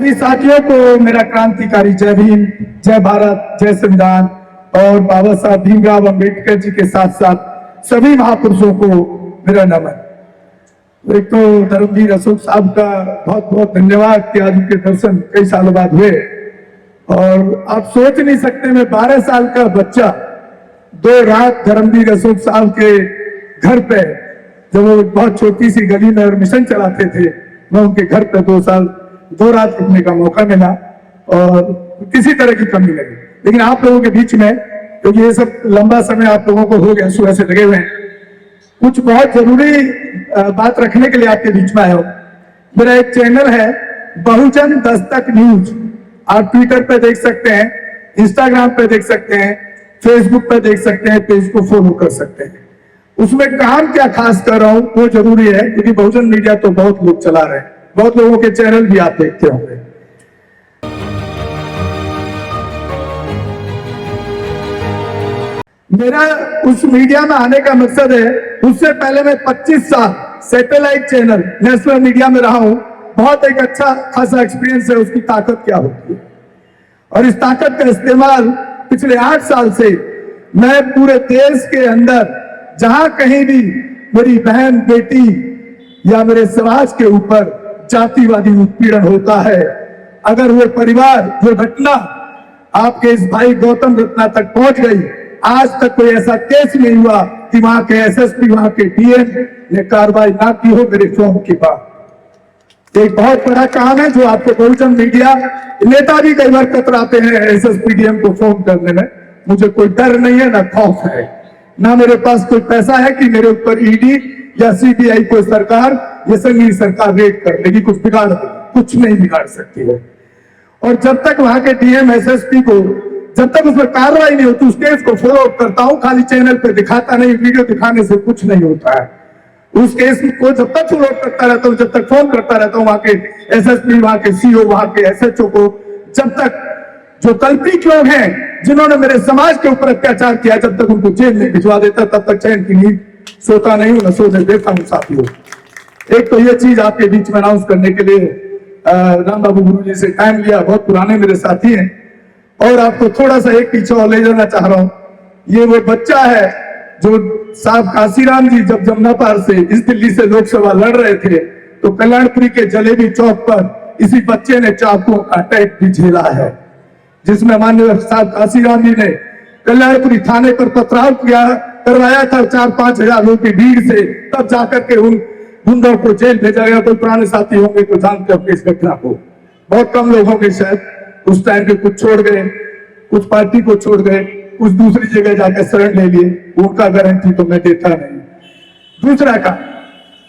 सभी साथियों को मेरा क्रांतिकारी जय भीम, जय भारत, जय संविधान और बाबा साहब भीमराव अंबेडकर जी के साथ साथ सभी महापुरुषों को मेरा नमन। एक तो धर्मवीर अशोक साहब का बहुत बहुत धन्यवाद कि आज उनके दर्शन कई सालों बाद हुए। और आप सोच नहीं सकते, मैं 12 साल का बच्चा 2 रात धर्मवीर अशोक साहब के घर पे, जब वो बहुत छोटी सी गली में और मिशन चलाते थे, मैं उनके घर पे 2 रात रुकने का मौका मिला और किसी तरह की कमी नहीं। लेकिन आप लोगों के बीच में, क्योंकि ये सब लंबा समय आप लोगों को हो गया, सुबह से लगे हुए हैं, कुछ बहुत जरूरी बात रखने के लिए आपके बीच में आया हूं। मेरा एक चैनल है बहुजन दस्तक न्यूज, आप ट्विटर पे देख सकते हैं, इंस्टाग्राम पे देख सकते हैं, फेसबुक पे देख सकते हैं, पेज को फॉलो कर सकते हैं। उसमें काम क्या खास कर रहा हूं वो जरूरी है, क्योंकि बहुजन मीडिया तो बहुत लोग चला रहे हैं, बहुत लोगों के चैनल भी आप देखते होंगे। मेरा उस मीडिया में आने का मकसद है, उससे पहले मैं 25 साल सैटेलाइट चैनल नेशनल मीडिया में रहा हूं, बहुत एक अच्छा खासा एक्सपीरियंस है उसकी ताकत क्या होती है। और इस ताकत का इस्तेमाल पिछले 8 साल से मैं पूरे देश के अंदर जहां कहीं भी मेरी बहन बेटी या मेरे समाज के ऊपर जातिवादी उत्पीड़न होता है, अगर वो परिवार, वो घटना आपके इस भाई गौतम रत्ना तक पहुंच गई, आज तक कोई ऐसा केस नहीं हुआ कि वहां के एसएसपी, वहां के डीएम ने कार्रवाई ना की हो मेरे फोन के बाद। एक बहुत बड़ा काम है जो आपको बहुजन मीडिया, नेता भी कई बार कतराते हैं एसएसपी डीएम को फोन करने में। मुझे कोई डर नहीं है, ना खौफ है, ना मेरे पास कोई पैसा है कि मेरे ऊपर ईडी या सीबीआई को सरकार, ये संघीय सरकार रेड कर लेगी, कुछ बिगाड़ देगी, कुछ नहीं बिगाड़ सकती है। और जब तक वहां के डीएम एसएसपी को, जब तक उस पर कार्रवाई नहीं होती, उस केस को फॉलो अप करता हूं, खाली चैनल पे दिखाता नहीं, वीडियो दिखाने से कुछ नहीं होता है। उस केस को जब तक फॉलो अप करता रहता हूं, जब तक फोन करता रहता हूं वहां के एसएसपी, वहां के सीओ, वहां के एसएचओ को, जब तक जो कल्पित लोग हैं जिन्होंने मेरे समाज के ऊपर अत्याचार किया, जब तक उनको जेल में भिजवा देता, तब तक चैन की नींद सोता नहीं हूं, न सोने देता हूं साथियों। एक तो ये चीज आपके बीच में अनाउंस करने के लिए राम बाबू गुरु जी से टाइम लिया, बहुत पुराने मेरे साथी हैं। और आपको थोड़ा सा एक पीछे और ले जाना चाह रहा हूं। ये वो बच्चा है जो साहब काशीराम जी जब जमुना पार से इस दिल्ली से लोकसभा लड़ रहे थे, तो कल्याणपुरी के जलेबी चौक पर इसी बच्चे ने चाकुओं का अटैक भी झेला है, जिसमें माननीय साहब काशीराम जी ने कल्याणपुरी थाने पर पथराव करवाया था 4-5 हजार लोगों की भीड़ से, तब जाकर के उन गुंडों को जेल भेजा गया। कोई पुराने साथी होंगे तो जानते होंगे इस घटना को, बहुत कम लोग होंगे शायद। उस टाइम पे कुछ छोड़ गए, कुछ पार्टी को छोड़ गए, कुछ दूसरी जगह जाकर शरण ले लिए, उनका गारंटी तो मैं देता नहीं। दूसरा काम,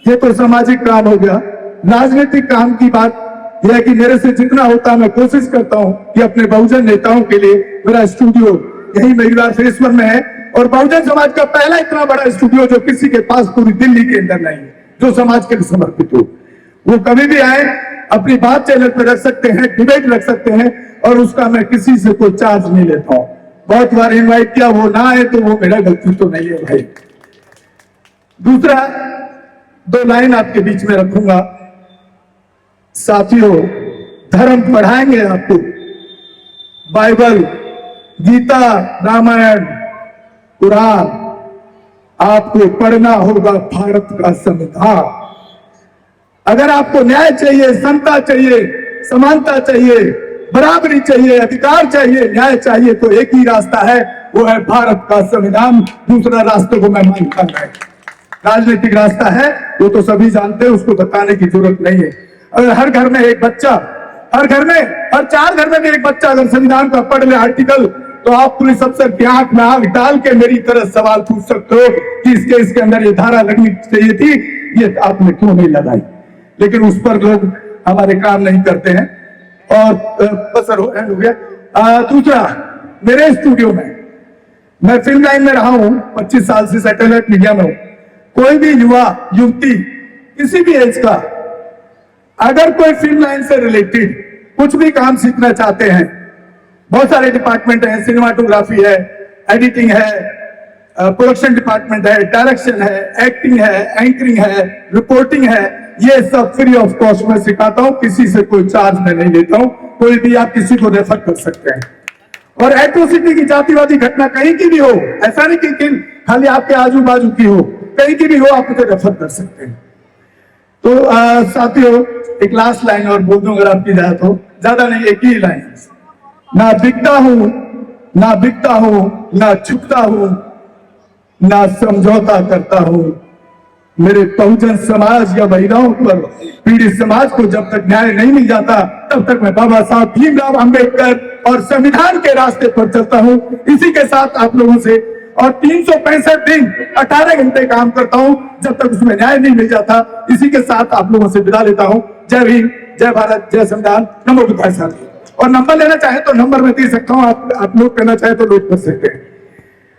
ये तो सामाजिक काम हो गया। राजनीतिक काम की बात यह है कि मेरे से जितना होता मैं कोशिश करता हूं कि अपने बहुजन नेताओं के लिए मेरा स्टूडियो यही महिलाश्वर में है, और बहुजन समाज का पहला इतना बड़ा स्टूडियो जो किसी के पास पूरी दिल्ली के अंदर नहीं है, जो समाज के लिए समर्पित हो। वो कभी भी आए, अपनी बात चैनल पर रख सकते हैं, डिबेट रख सकते हैं, और उसका मैं किसी से कोई चार्ज नहीं लेता हूं। बहुत बार इनवाइट किया, वो ना आए तो वो मेरा गलती तो नहीं है भाई। दूसरा, 2 लाइन आपके बीच में रखूंगा साथियों, धर्म पढ़ाएंगे आपको, बाइबल, गीता, रामायण, कुरान, आपको पढ़ना होगा भारत का संविधान। अगर आपको न्याय चाहिए, समता चाहिए, समानता चाहिए, बराबरी चाहिए, अधिकार चाहिए, न्याय चाहिए, तो एक ही रास्ता है, वो है भारत का संविधान। दूसरा रास्ते को मैं मानता नहीं। राजनीतिक रास्ता है वो तो सभी जानते हैं, उसको बताने की जरूरत नहीं है। अगर हर घर में एक बच्चा, हर 4 घर में भी एक बच्चा अगर संविधान का पढ़ ले आर्टिकल, तो आप पुलिस अफसर की आंख में आंख डाल के मेरी तरह सवाल पूछ सकते हो कि इस केस के अंदर ये धारा लगनी चाहिए थी, ये आपने क्यों नहीं लगाई। लेकिन उस पर लोग हमारे काम नहीं करते हैं। और बस सर एंड हो गया। दूसरा, मेरे स्टूडियो में, मैं फिल्म लाइन में रहा हूं, 25 साल से सैटेलाइट मीडिया में हूं। कोई भी युवा युवती किसी भी एज का अगर कोई फिल्म लाइन से रिलेटेड कुछ भी काम सीखना चाहते हैं, बहुत सारे डिपार्टमेंट हैं, सिनेमाटोग्राफी है, एडिटिंग है, प्रोडक्शन डिपार्टमेंट है, डायरेक्शन है, एक्टिंग है, एंकरिंग है, रिपोर्टिंग है, ये सब फ्री ऑफ कॉस्ट में सिखाता हूं, किसी से कोई चार्ज में नहीं लेता हूं। कोई भी आप किसी को रेफर कर सकते हैं। और एट्रोसिटी की जातिवादी घटना कहीं की भी हो, ऐसा नहीं कि खाली आपके आजू बाजू की हो, कहीं की भी हो, आप मुझे रेफर कर सकते हैं। तो साथियों, एक लास्ट लाइन और बोल दूं अगर आपकी इजाजत हो, ज्यादा नहीं, एक ही लाइन। ना बिकता हूं, ना बिकता हूं, ना झुकता हूं, ना समझौता करता हूं। मेरे बहुजन समाज या महिलाओं पर, पीड़ित समाज को जब तक न्याय नहीं मिल जाता, तब तक मैं बाबा साहब भीमराव अंबेडकर और संविधान के रास्ते पर चलता हूं। इसी के साथ आप लोगों से, और 365 दिन 18 घंटे काम करता हूं जब तक उसमें न्याय नहीं मिल जाता। इसी के साथ आप लोगों से विदा लेता हूं। जय भीम, जय भारत, जय संविधान, नमो बुद्धाय साथी। और नंबर लेना चाहे तो नंबर मैं दे सकता हूं, आप नोट करना चाहे तो नोट कर सकते हैं।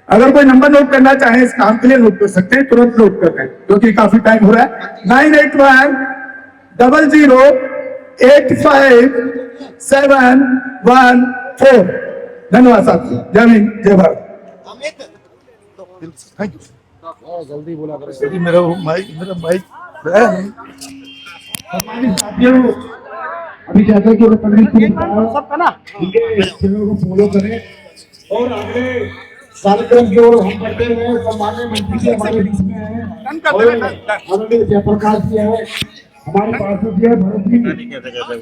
अगर कोई नंबर नोट करना चाहे इस काम के लिए नोट कर सकते हैं, तुरंत नोट कर लें क्योंकि काफी टाइम हो रहा है। 9810085714। धन्यवाद साथी, जय भीम, जय भारत। Thank you. जल्दी बोला करो, मेरा माइक साथियों, अभी जैसा कि सबका ना को फॉलो करें और अगले कार्यक्रम की ओर हम बढ़ते हुए सम्माननीय मंत्री जी हमारे बीच में हैं, आदरणीय जयप्रकाश जी है, हमारे पार्षद जी है भरत जी।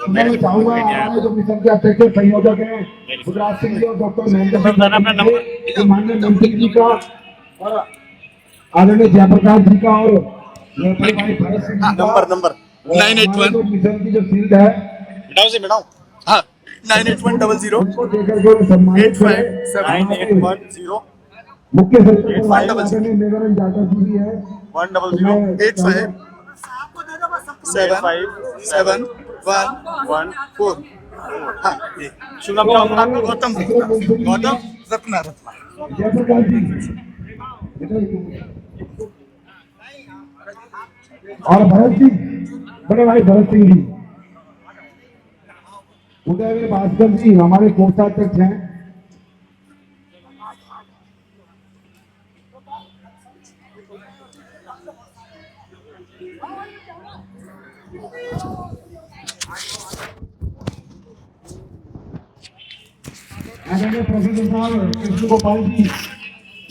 मैं चाहूंगा हमारे जो मिशन के अध्यक्ष संयोजक हैं गुजरात सिंह जी और डॉक्टर महेंद्र सिंह, माननीय मंत्री जी का और आदरणीय जयप्रकाश जी का और भाई भरत सिंह नंबर 981 मिशन की जो फील्ड है मिटाओ हाँ 98100 उनको देकर के सम्मानित करें। 98110 मुख्य सचिव मेघानंद जाटव जी भी है 10085757114। हाँ शुभम गौतम रत्ना जयप्रकाश जी और भरत जी, बड़े भाई भरत सिंह जी, उदय भास्कर जी हमारे कोषाध्यक्ष हैं। प्रोफेसर साहब कृष्ण गोपाल जी,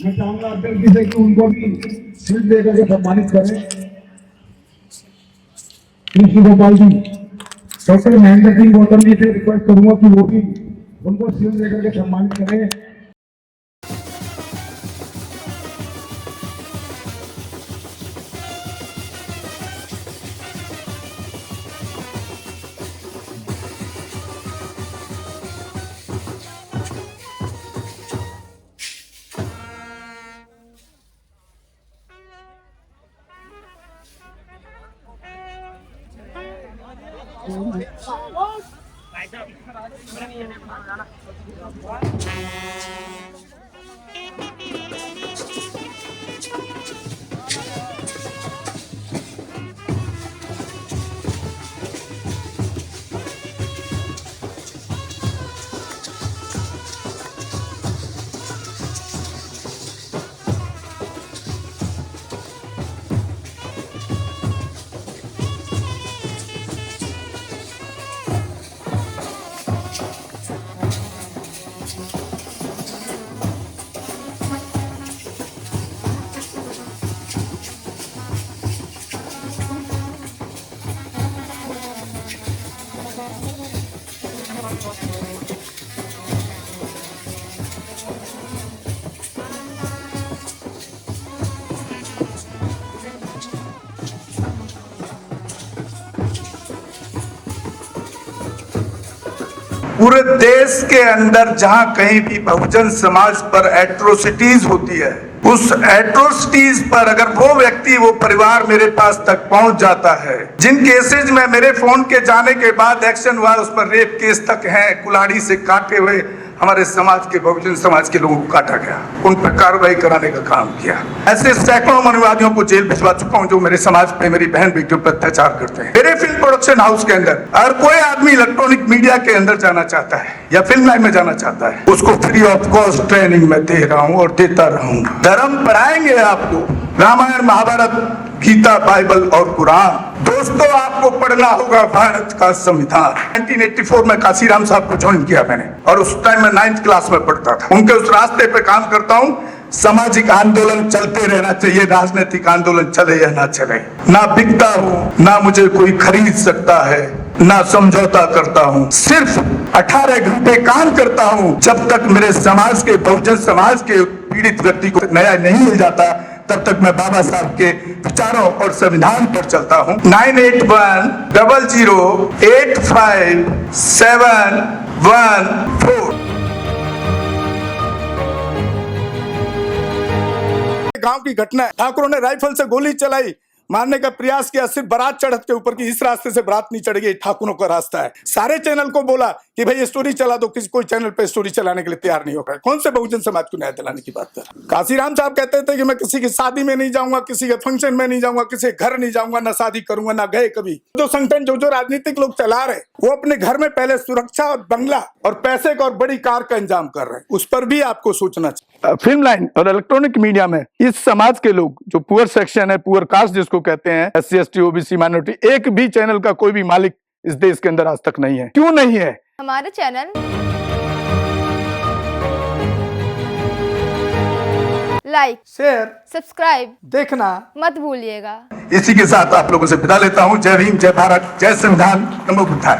मैं चाहूंगा अध्यक्ष जी से कि उनको भी शील्ड देकर के सम्मानित करें। कृष्ण गोपाल जी, डॉक्टर महेंद्र सिंह गौतम जी से रिक्वेस्ट करूंगा कि वो भी उनको शील्ड देकर के सम्मानित करें। पूरे देश के अंदर जहां कहीं भी बहुजन समाज पर एट्रोसिटीज होती है, उस एट्रोसिटीज पर अगर वो व्यक्ति, वो परिवार मेरे पास तक पहुंच जाता है, जिन केसेज में मेरे फोन के जाने के बाद एक्शन हुआ, उस पर रेप केस तक है, कुल्हाड़ी से काटे हुए हमारे समाज के, बहुजन समाज के लोगों को काटा गया, उन पर कार्रवाई कराने का काम किया। ऐसे सैकड़ों मनुवादियों को जेल भिजवा चुका हूं जो मेरे समाज पे, मेरी बहन बेटियों पर अत्याचार करते हैं। मेरे फिल्म प्रोडक्शन हाउस के अंदर अगर कोई आदमी इलेक्ट्रॉनिक मीडिया के अंदर जाना चाहता है या फिल्म लाइन में जाना चाहता है, उसको फ्री ऑफ कॉस्ट ट्रेनिंग में दे रहा हूं और देता रहूंगा। धर्म पढ़ाएंगे आपको, रामायण महाभारत गीता, बाइबल और कुरान। दोस्तों, आपको पढ़ना होगा भारत का संविधान। 1984 में काशीराम साहब को ज्वाइन किया मैंने, और उस टाइम मैं 9th क्लास में पढ़ता था। उनके उस रास्ते पे काम करता हूँ। सामाजिक आंदोलन चलते रहना चाहिए, राजनीतिक आंदोलन चले या ना चले। ना बिकता हूँ, ना मुझे कोई खरीद सकता है, ना समझौता करता हूँ। सिर्फ 18 घंटे काम करता हूँ। जब तक मेरे समाज के, बहुजन समाज के पीड़ित व्यक्ति को न्याय नहीं मिल जाता, तब तक मैं बाबा साहब के विचारों और संविधान पर चलता हूँ। 9810085714। गांव की घटना है। ठाकुरों ने राइफल से गोली चलाई, मारने का प्रयास किया, सिर्फ बारात चढ़त के ऊपर की, इस रास्ते से बारात नहीं चढ़ेगी, ठाकुरों का रास्ता है। सारे चैनल को बोला कि भाई ये स्टोरी चला दो, किसी कोई चैनल पे स्टोरी चलाने के लिए तैयार नहीं होगा। कौन से बहुजन समाज को न्याय दिलाने की बात कर? काशीराम साहब कहते थे कि मैं किसी की शादी में नहीं जाऊंगा, किसी के फंक्शन में नहीं जाऊंगा, किसी के घर नहीं जाऊंगा, ना शादी करूंगा, ना गए कभी। जो संगठन, जो राजनीतिक लोग चला रहे, वो अपने घर में पहले सुरक्षा और बंगला और पैसे का और बड़ी कार का इंतजाम कर रहे हैं। उस पर भी आपको सोचना चाहिए। फिल्म लाइन और इलेक्ट्रॉनिक मीडिया में इस समाज के लोग, जो पुअर सेक्शन है, पुअर कास्ट जिसको कहते हैं, SC ST OBC माइनॉरिटी, एक भी चैनल का कोई भी मालिक इस देश के अंदर आज तक नहीं है। क्यों नहीं है? हमारे चैनल लाइक, शेयर, सब्सक्राइब देखना मत भूलिएगा। इसी के साथ आप लोगों से विदा लेता हूँ। जय भीम, जय भारत, जय संविधान, नमो बुद्धाय।